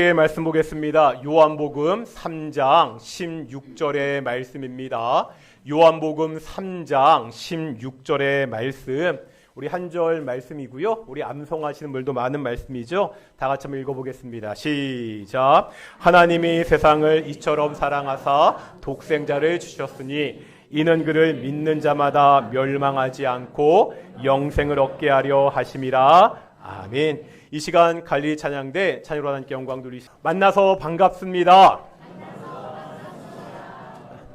말씀 보겠습니다. 요한복음 3장 16절의 말씀입니다. 요한복음 3장 16절의 말씀, 우리 한 절 말씀이고요. 우리 암송하시는 분들도 많은 말씀이죠. 다 같이 한번 읽어보겠습니다. 시작. 하나님이 세상을 이처럼 사랑하사 독생자를 주셨으니 이는 그를 믿는 자마다 멸망하지 않고 영생을 얻게 하려 하심이라. 아멘. 이 시간 갈릴리 찬양대 찬양으로 하나님께 영광 돌리시고 만나서 반갑습니다.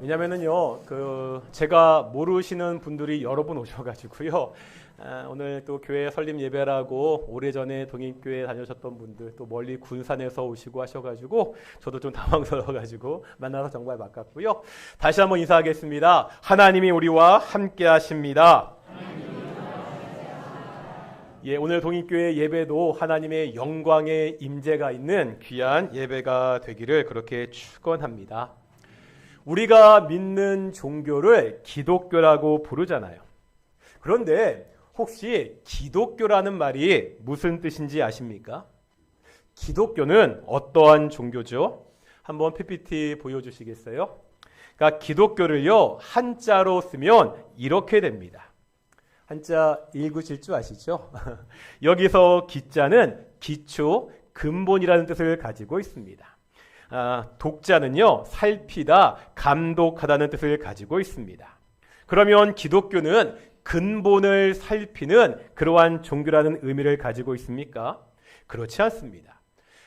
왜냐면은요, 제가 모르시는 분들이 여러 분 오셔가지고요. 오늘 또 교회 설립 예배라고 오래전에 동인교회 다녀오셨던 분들, 또 멀리 군산에서 오시고 하셔가지고 저도 좀 당황스러워가지고 만나서 정말 반갑고요. 다시 한번 인사하겠습니다. 하나님이 우리와 함께 하십니다. 예, 오늘 동인교회 예배도 하나님의 영광의 임재가 있는 귀한 예배가 되기를 그렇게 축원합니다. 우리가 믿는 종교를 기독교라고 부르잖아요. 그런데 혹시 기독교라는 말이 무슨 뜻인지 아십니까? 기독교는 어떠한 종교죠? 한번 PPT 보여주시겠어요? 그러니까 기독교를요, 한자로 쓰면 이렇게 됩니다. 한자 읽으실 줄 아시죠? 여기서 기자는 기초, 근본이라는 뜻을 가지고 있습니다. 독자는요, 살피다, 감독하다는 뜻을 가지고 있습니다. 그러면 기독교는 근본을 살피는 그러한 종교라는 의미를 가지고 있습니까? 그렇지 않습니다.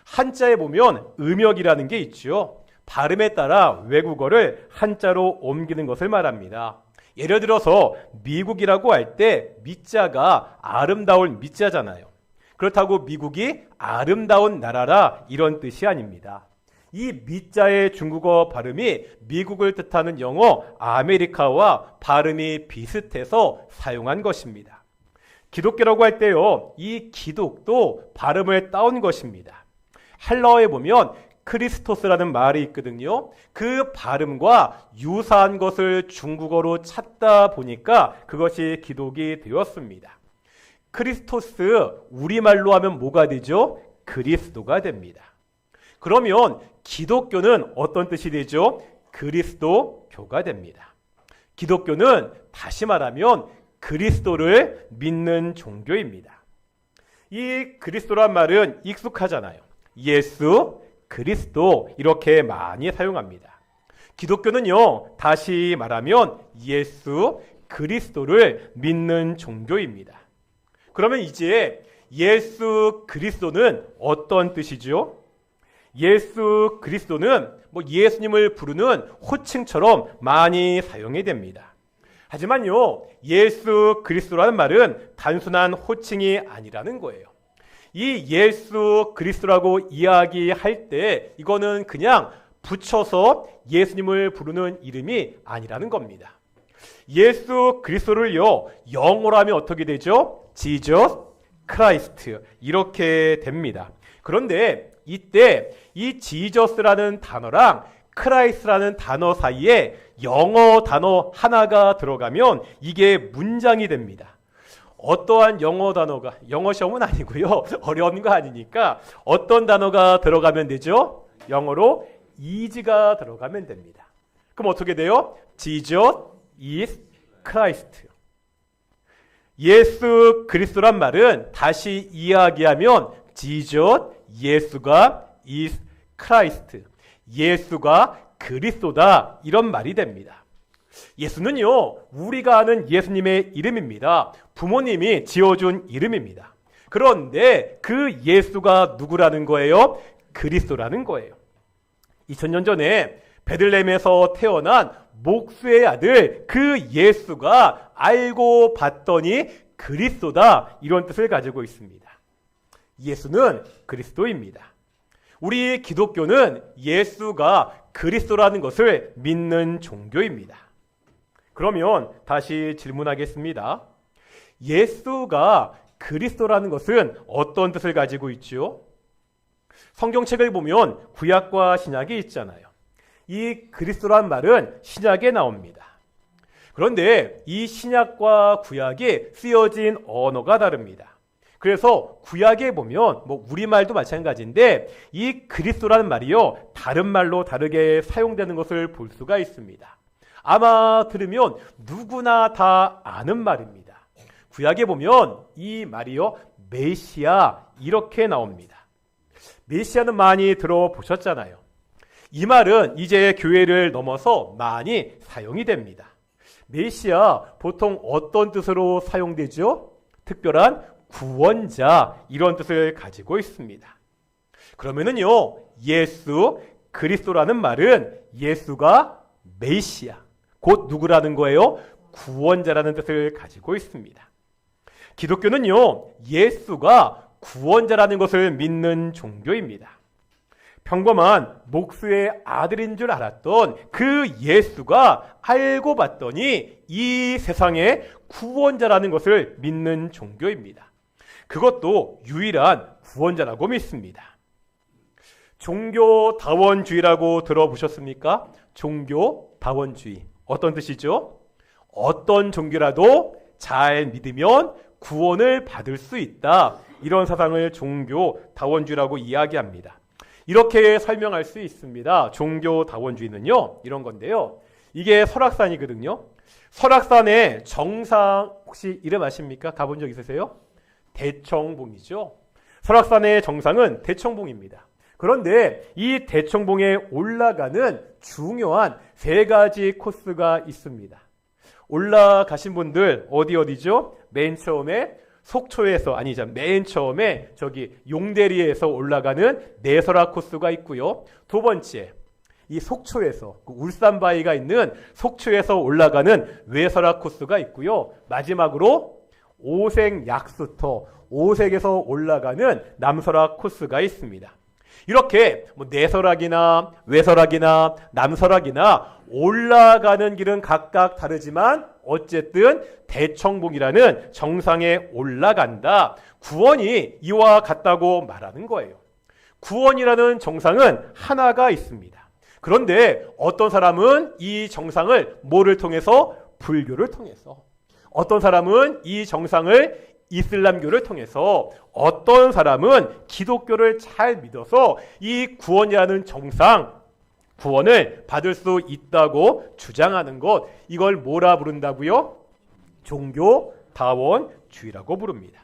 한자에 보면 음역이라는 게 있죠. 발음에 따라 외국어를 한자로 옮기는 것을 말합니다. 예를 들어서 미국이라고 할 때 미자가 아름다운 미자잖아요. 그렇다고 미국이 아름다운 나라라 이런 뜻이 아닙니다. 이 미자의 중국어 발음이 미국을 뜻하는 영어 아메리카와 발음이 비슷해서 사용한 것입니다. 기독교라고 할 때요, 이 기독도 발음을 따온 것입니다. 헬라어에 보면 크리스토스라는 말이 있거든요. 그 발음과 유사한 것을 중국어로 찾다 보니까 그것이 기독이 되었습니다. 크리스토스, 우리말로 하면 뭐가 되죠? 그리스도가 됩니다. 그러면 기독교는 어떤 뜻이 되죠? 그리스도교가 됩니다. 기독교는 다시 말하면 그리스도를 믿는 종교입니다. 이 그리스도란 말은 익숙하잖아요. 예수, 그리스도 이렇게 많이 사용합니다. 기독교는요, 다시 말하면 예수 그리스도를 믿는 종교입니다. 그러면 이제 예수 그리스도는 어떤 뜻이죠? 예수 그리스도는 예수님을 부르는 호칭처럼 많이 사용이 됩니다. 하지만요, 예수 그리스도라는 말은 단순한 호칭이 아니라는 거예요. 이 예수 그리스도라고 이야기할 때 이거는 그냥 붙여서 예수님을 부르는 이름이 아니라는 겁니다. 예수 그리스도를요, 영어로 하면 어떻게 되죠? Jesus Christ 이렇게 됩니다. 그런데 이때 이 Jesus라는 단어랑 Christ라는 단어 사이에 영어 단어 하나가 들어가면 이게 문장이 됩니다. 어떠한 영어 단어가, 영어 시험은 아니고요, 어려운 거 아니니까 어떤 단어가 들어가면 되죠? 영어로 is가 들어가면 됩니다. 그럼 어떻게 돼요? Jesus is Christ. 예수 그리스도란 말은 다시 이야기하면 Jesus, 예수가 is Christ. 예수가 그리스도다 이런 말이 됩니다. 예수는요, 우리가 아는 예수님의 이름입니다. 부모님이 지어준 이름입니다. 그런데 그 예수가 누구라는 거예요? 그리스도라는 거예요. 2000년 전에 베들레헴에서 태어난 목수의 아들 그 예수가 알고 봤더니 그리스도다 이런 뜻을 가지고 있습니다. 예수는 그리스도입니다. 우리 기독교는 예수가 그리스도라는 것을 믿는 종교입니다. 그러면 다시 질문하겠습니다. 예수가 그리스도라는 것은 어떤 뜻을 가지고 있죠? 성경책을 보면 구약과 신약이 있잖아요. 이 그리스도란 말은 신약에 나옵니다. 그런데 이 신약과 구약이 쓰여진 언어가 다릅니다. 그래서 구약에 보면 우리말도 마찬가지인데 이 그리스도라는 말이요, 다른 말로 다르게 사용되는 것을 볼 수가 있습니다. 아마 들으면 누구나 다 아는 말입니다. 구약에 보면 이 말이요, 메시아 이렇게 나옵니다. 메시아는 많이 들어보셨잖아요. 이 말은 이제 교회를 넘어서 많이 사용이 됩니다. 메시아 보통 어떤 뜻으로 사용되죠? 특별한 구원자, 이런 뜻을 가지고 있습니다. 그러면은요, 예수 그리스도라는 말은 예수가 메시아, 곧 누구라는 거예요? 구원자라는 뜻을 가지고 있습니다. 기독교는요, 예수가 구원자라는 것을 믿는 종교입니다. 평범한 목수의 아들인 줄 알았던 그 예수가 알고 봤더니 이 세상의 구원자라는 것을 믿는 종교입니다. 그것도 유일한 구원자라고 믿습니다. 종교다원주의라고 들어보셨습니까? 종교다원주의. 어떤 뜻이죠? 어떤 종교라도 잘 믿으면 구원을 받을 수 있다. 이런 사상을 종교다원주의라고 이야기합니다. 이렇게 설명할 수 있습니다. 종교다원주의는요, 이런 건데요. 이게 설악산이거든요. 설악산의 정상, 혹시 이름 아십니까? 가본 적 있으세요? 대청봉이죠. 설악산의 정상은 대청봉입니다. 그런데 이 대청봉에 올라가는 중요한 3가지 코스가 있습니다. 올라가신 분들 어디죠? 맨 처음에 속초에서, 맨 처음에 저기 용대리에서 올라가는 내설화 코스가 있고요. 2번째, 이 속초에서, 울산바위가 있는 속초에서 올라가는 외설화 코스가 있고요. 마지막으로 오색약수터, 오색에서 올라가는 남설화 코스가 있습니다. 이렇게 내설악이나 외설악이나 남설악이나 올라가는 길은 각각 다르지만 어쨌든 대청봉이라는 정상에 올라간다. 구원이 이와 같다고 말하는 거예요. 구원이라는 정상은 하나가 있습니다. 그런데 어떤 사람은 이 정상을 뭐를 통해서? 불교를 통해서. 어떤 사람은 이 정상을 이슬람교를 통해서, 어떤 사람은 기독교를 잘 믿어서 이 구원이라는 정상, 구원을 받을 수 있다고 주장하는 것, 이걸 뭐라 부른다고요? 종교다원주의라고 부릅니다.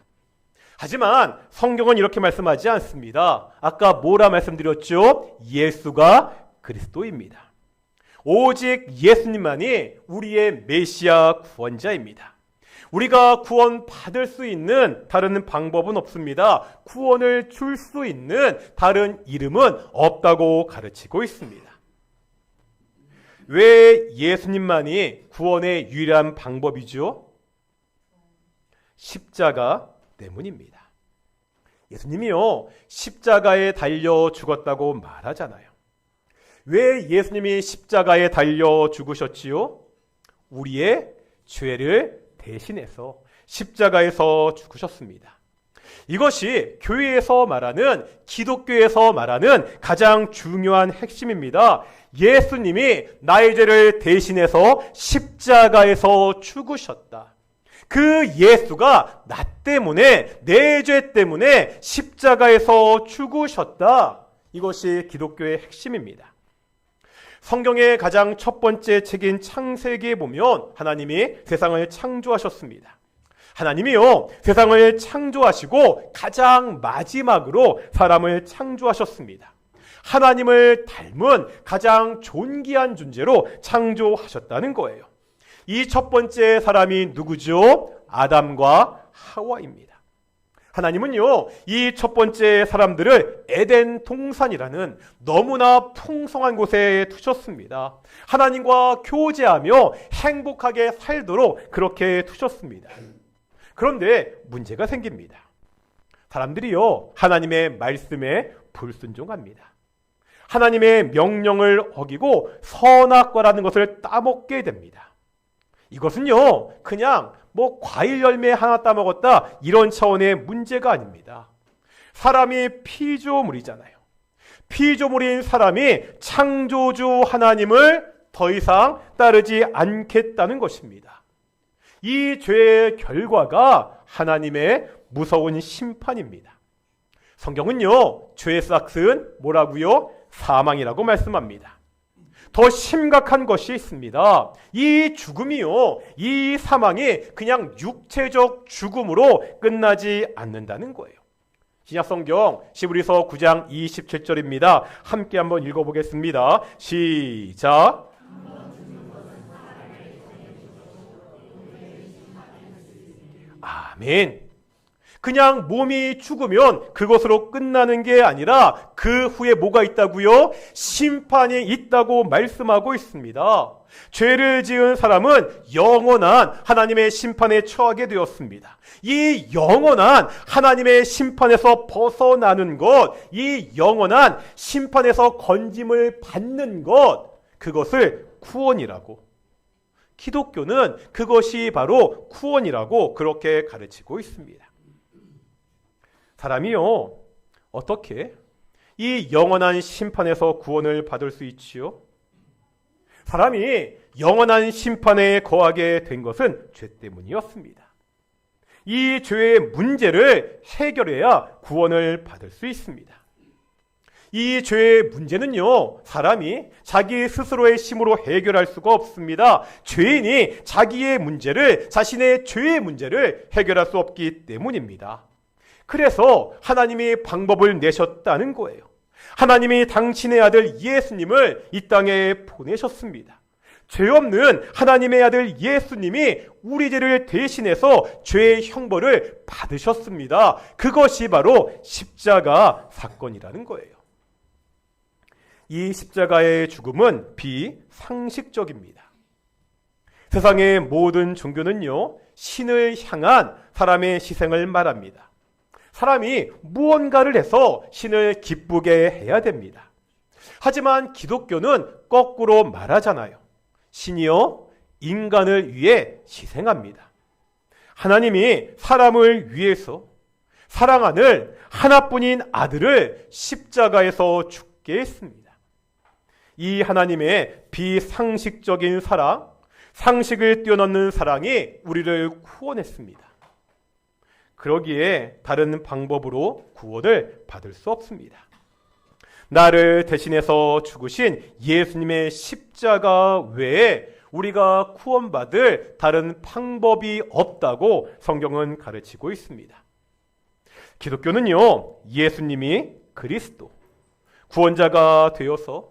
하지만 성경은 이렇게 말씀하지 않습니다. 아까 뭐라 말씀드렸죠? 예수가 그리스도입니다. 오직 예수님만이 우리의 메시아 구원자입니다. 우리가 구원 받을 수 있는 다른 방법은 없습니다. 구원을 줄 수 있는 다른 이름은 없다고 가르치고 있습니다. 왜 예수님만이 구원의 유일한 방법이죠? 십자가 때문입니다. 예수님이요, 십자가에 달려 죽었다고 말하잖아요. 왜 예수님이 십자가에 달려 죽으셨지요? 우리의 죄를 대신해서 십자가에서 죽으셨습니다. 이것이 교회에서 말하는, 기독교에서 말하는 가장 중요한 핵심입니다. 예수님이 나의 죄를 대신해서 십자가에서 죽으셨다. 그 예수가 나 때문에, 내 죄 때문에 십자가에서 죽으셨다. 이것이 기독교의 핵심입니다. 성경의 가장 첫 번째 책인 창세기에 보면 하나님이 세상을 창조하셨습니다. 하나님이요, 세상을 창조하시고 가장 마지막으로 사람을 창조하셨습니다. 하나님을 닮은 가장 존귀한 존재로 창조하셨다는 거예요. 이 첫 번째 사람이 누구죠? 아담과 하와입니다. 하나님은요, 이 첫 번째 사람들을 에덴 동산이라는 너무나 풍성한 곳에 두셨습니다. 하나님과 교제하며 행복하게 살도록 그렇게 두셨습니다. 그런데 문제가 생깁니다. 사람들이요, 하나님의 말씀에 불순종합니다. 하나님의 명령을 어기고 선악과라는 것을 따먹게 됩니다. 이것은요, 그냥 과일 열매 하나 따먹었다, 이런 차원의 문제가 아닙니다. 사람이 피조물이잖아요. 피조물인 사람이 창조주 하나님을 더 이상 따르지 않겠다는 것입니다. 이 죄의 결과가 하나님의 무서운 심판입니다. 성경은요, 죄의 싹은 뭐라고요? 사망이라고 말씀합니다. 더 심각한 것이 있습니다. 이 죽음이요, 이 사망이 그냥 육체적 죽음으로 끝나지 않는다는 거예요. 신약성경 히브리서 9장 27절입니다. 함께 한번 읽어보겠습니다. 시작. 아멘. 그냥 몸이 죽으면 그것으로 끝나는 게 아니라 그 후에 뭐가 있다고요? 심판이 있다고 말씀하고 있습니다. 죄를 지은 사람은 영원한 하나님의 심판에 처하게 되었습니다. 이 영원한 하나님의 심판에서 벗어나는 것, 이 영원한 심판에서 건짐을 받는 것, 그것을 구원이라고, 기독교는 그것이 바로 구원이라고 그렇게 가르치고 있습니다. 사람이요, 어떻게 이 영원한 심판에서 구원을 받을 수 있지요? 사람이 영원한 심판에 거하게 된 것은 죄 때문이었습니다. 이 죄의 문제를 해결해야 구원을 받을 수 있습니다. 이 죄의 문제는요, 사람이 자기 스스로의 힘으로 해결할 수가 없습니다. 죄인이 자기의 문제를, 자신의 죄의 문제를 해결할 수 없기 때문입니다. 그래서 하나님이 방법을 내셨다는 거예요. 하나님이 당신의 아들 예수님을 이 땅에 보내셨습니다. 죄 없는 하나님의 아들 예수님이 우리 죄를 대신해서 죄의 형벌을 받으셨습니다. 그것이 바로 십자가 사건이라는 거예요. 이 십자가의 죽음은 비상식적입니다. 세상의 모든 종교는요, 신을 향한 사람의 희생을 말합니다. 사람이 무언가를 해서 신을 기쁘게 해야 됩니다. 하지만 기독교는 거꾸로 말하잖아요. 신이요, 인간을 위해 희생합니다. 하나님이 사람을 위해서 사랑하는 하나뿐인 아들을 십자가에서 죽게 했습니다. 이 하나님의 비상식적인 사랑, 상식을 뛰어넘는 사랑이 우리를 구원했습니다. 그러기에 다른 방법으로 구원을 받을 수 없습니다. 나를 대신해서 죽으신 예수님의 십자가 외에 우리가 구원받을 다른 방법이 없다고 성경은 가르치고 있습니다. 기독교는요, 예수님이 그리스도, 구원자가 되어서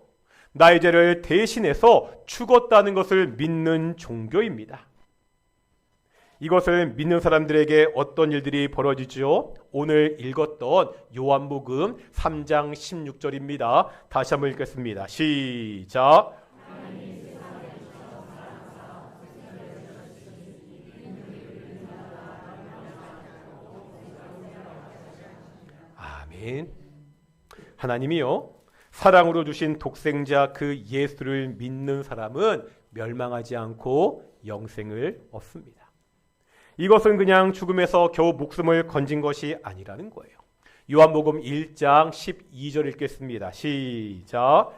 나의 죄를 대신해서 죽었다는 것을 믿는 종교입니다. 이것을 믿는 사람들에게 어떤 일들이 벌어지죠? 오늘 읽었던 요한복음 3장 16절입니다. 다시 한번 읽겠습니다. 시작. 아멘. 하나님이요, 사랑으로 주신 독생자 그 예수를 믿는 사람은 멸망하지 않고 영생을 얻습니다. 이것은 그냥 죽음에서 겨우 목숨을 건진 것이 아니라는 거예요. 요한복음 1장 12절 읽겠습니다. 시작.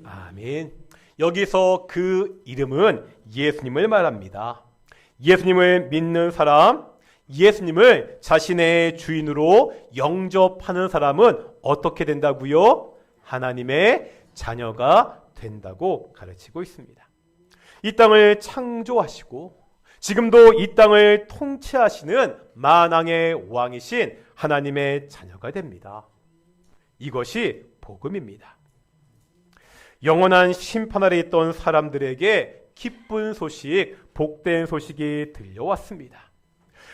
아멘. 여기서 그 이름은 예수님을 말합니다. 예수님을 믿는 사람, 예수님을 자신의 주인으로 영접하는 사람은 어떻게 된다고요? 하나님의 자녀가 된다고 가르치고 있습니다. 이 땅을 창조하시고 지금도 이 땅을 통치하시는 만왕의 왕이신 하나님의 자녀가 됩니다. 이것이 복음입니다. 영원한 심판 아래 있던 사람들에게 기쁜 소식, 복된 소식이 들려왔습니다.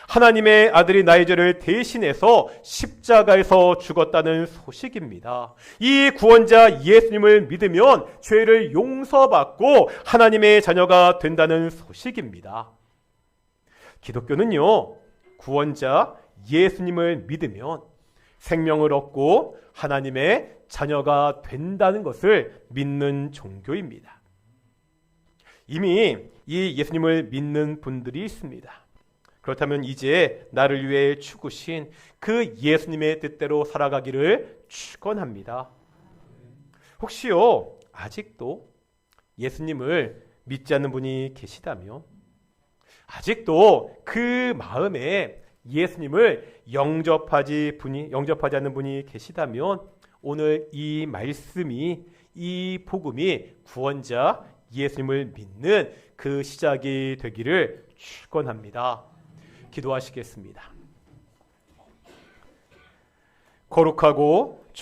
하나님의 아들이 나의 죄를 대신해서 십자가에서 죽었다는 소식입니다. 이 구원자 예수님을 믿으면 죄를 용서받고 하나님의 자녀가 된다는 소식입니다. 기독교는요, 구원자 예수님을 믿으면 생명을 얻고 하나님의 자녀가 된다는 것을 믿는 종교입니다. 이미 이 예수님을 믿는 분들이 있습니다. 그렇다면 이제 나를 위해 죽으신 그 예수님의 뜻대로 살아가기를 축원합니다. 혹시요, 아직도 예수님을 믿지 않는 분이 계시다면, 아직도 그 마음에 예수님을 영접하지 않는 분이 계시다면, 오늘 이 말씀이, 이 복음이 구원자 예수님을 믿는 그 시작이 되기를 축원합니다. 기도하시겠습니다. 거룩하고